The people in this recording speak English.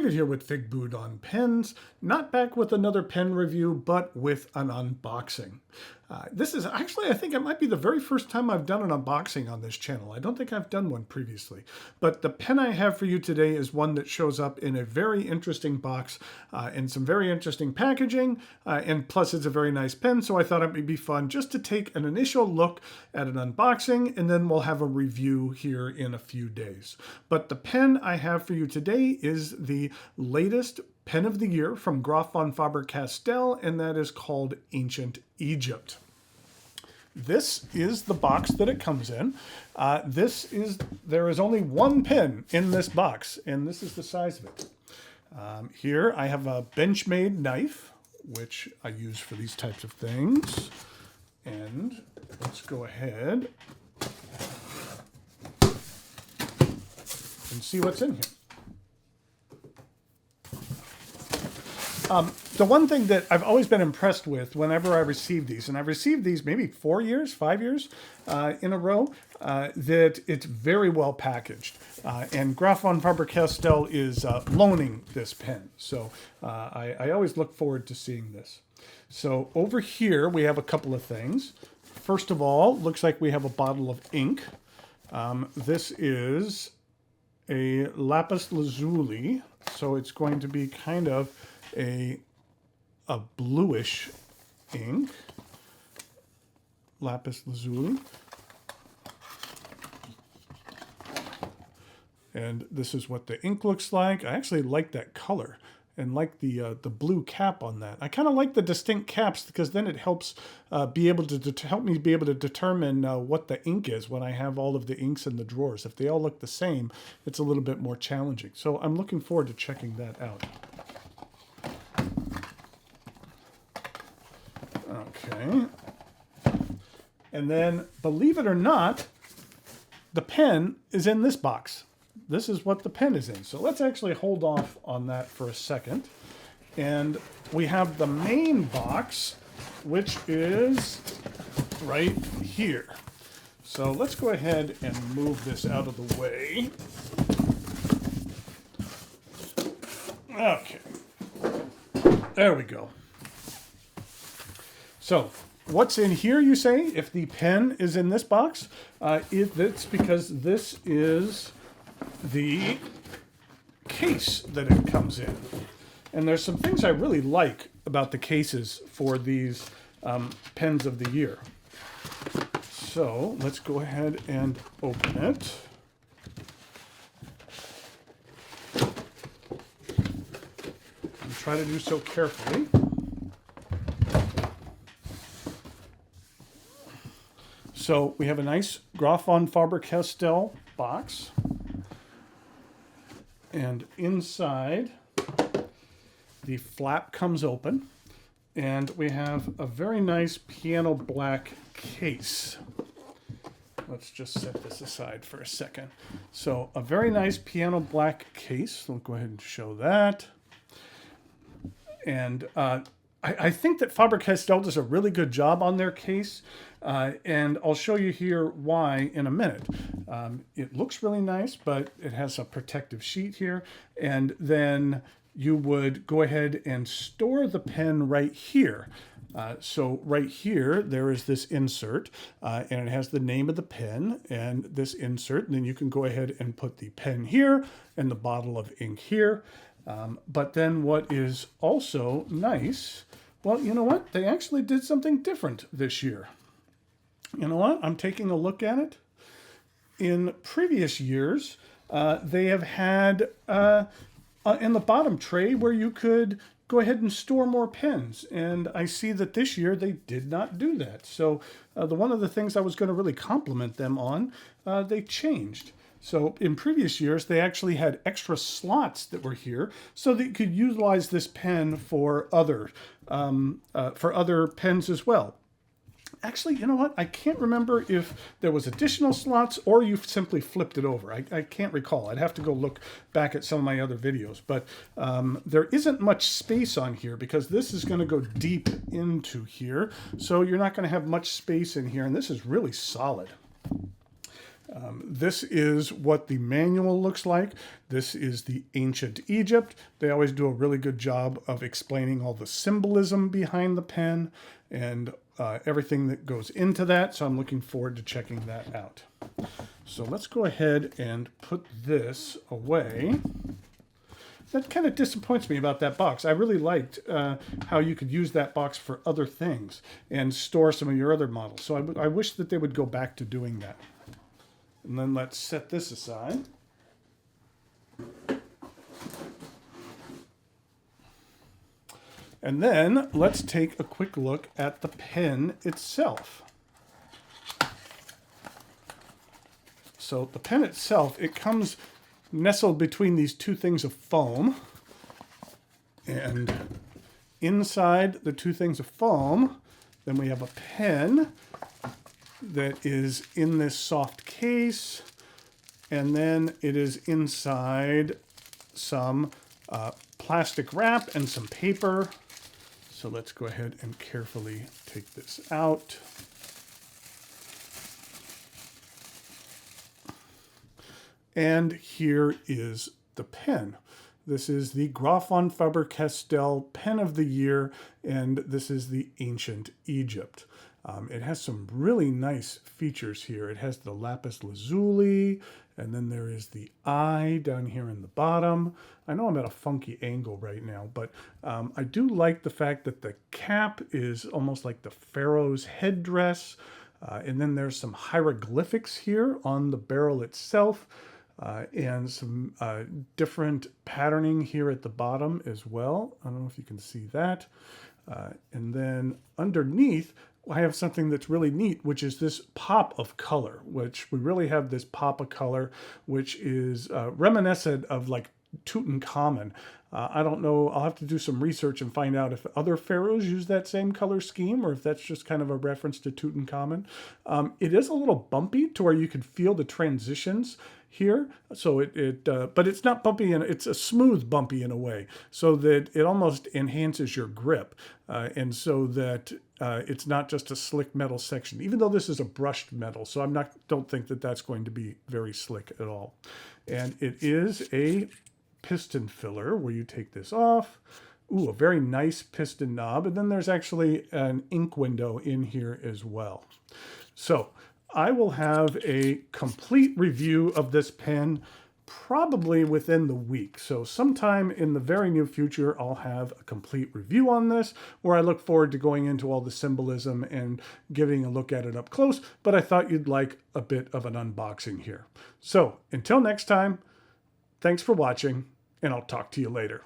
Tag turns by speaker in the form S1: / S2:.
S1: David here with Figboot on Pens, not back with another pen review, but with an unboxing. This is actually, I think it might be the very first time I've done an unboxing on this channel. I don't think I've done one previously, but the pen I have for you today is one that shows up in a very interesting box and some very interesting packaging, and plus it's a very nice pen, so I thought it would be fun just to take an initial look at an unboxing, and then we'll have a review here in a few days. But the pen I have for you today is the latest pen of the year from Graf von Faber-Castell, and that is called Ancient Egypt. This is the box that it comes in. There is only one pen in this box, and this is the size of it. Here I have a Benchmade knife, which I use for these types of things. And let's go ahead and see what's in here. The one thing that I've always been impressed with whenever I receive these, and I've received these maybe 5 years in a row, that it's very well packaged. And Graf von Faber-Castell is loaning this pen. So I always look forward to seeing this. So over here we have a couple of things. First of all, looks like we have a bottle of ink. This is a lapis lazuli, so it's going to be kind of a bluish ink, lapis lazuli. And this is what the ink looks like. I actually like that color and like the blue cap on that. I kind of like the distinct caps because then it helps help me be able to determine what the ink is when I have all of the inks in the drawers. If they all look the same, it's a little bit more challenging. So I'm looking forward to checking that out. Okay. And then, believe it or not, the pen is in this box. This is what the pen is in. So let's actually hold off on that for a second. And we have the main box, which is right here. So let's go ahead and move this out of the way. Okay. There we go. So, what's in here, you say, if the pen is in this box? It's because this is the case that it comes in. And there's some things I really like about the cases for these pens of the year. So, let's go ahead and open it. And try to do so carefully. So we have a nice Graf von Faber-Castell box, and inside the flap comes open, and we have a very nice piano black case. Let's just set this aside for a second. So a very nice piano black case. We'll go ahead and show that. And I think that Faber-Castell does a really good job on their case, and I'll show you here why in a minute. It looks really nice, but it has a protective sheet here, and then you would go ahead and store the pen right here. So right here, there is this insert, and it has the name of the pen and this insert, and then you can go ahead and put the pen here and the bottle of ink here. But then what is also nice, well, you know what? They actually did something different this year. You know what? I'm taking a look at it. In previous years, they have had in the bottom tray where you could go ahead and store more pens. And I see that this year they did not do that. So one of the things I was going to really compliment them on, they changed. So in previous years, they actually had extra slots that were here so that you could utilize this pen for other pens as well. Actually, you know what? I can't remember if there was additional slots or you simply flipped it over. I can't recall. I'd have to go look back at some of my other videos. But there isn't much space on here because this is going to go deep into here. So you're not going to have much space in here. And this is really solid. This is what the manual looks like. This is the Ancient Egypt. They always do a really good job of explaining all the symbolism behind the pen and everything that goes into that. So I'm looking forward to checking that out. So let's go ahead and put this away. That kind of disappoints me about that box. I really liked how you could use that box for other things and store some of your other models. So I wish that they would go back to doing that. And then let's set this aside. And then let's take a quick look at the pen itself. So the pen itself, it comes nestled between these two things of foam. And inside the two things of foam, then we have a pen that is in this soft case, and then it is inside some plastic wrap and some paper. So let's go ahead and carefully take this out. And here is the pen. This is the Graf von Faber-Castell Pen of the Year, and this is the Ancient Egypt. It has some really nice features here. It has the lapis lazuli, and then there is the eye down here in the bottom. I know I'm at a funky angle right now, but I do like the fact that the cap is almost like the pharaoh's headdress. And then there's some hieroglyphics here on the barrel itself, and some different patterning here at the bottom as well. I don't know if you can see that. And then underneath, I have something that's really neat, which is this pop of color, which we really have this pop of color, which is reminiscent of like Tutankhamun. I don't know. I'll have to do some research and find out if other pharaohs use that same color scheme or if that's just kind of a reference to Tutankhamun. It is a little bumpy to where you can feel the transitions here. So but it's not bumpy, and it's a smooth bumpy in a way, so that it almost enhances your grip, and so that it's not just a slick metal section, even though this is a brushed metal. So don't think that that's going to be very slick at all. And it is a piston filler where you take this off. Ooh, a very nice piston knob. And then there's actually an ink window in here as well. So I will have a complete review of this pen probably within the week. So sometime in the very near future, I'll have a complete review on this, where I look forward to going into all the symbolism and giving a look at it up close. But I thought you'd like a bit of an unboxing here. So until next time, thanks for watching, and I'll talk to you later.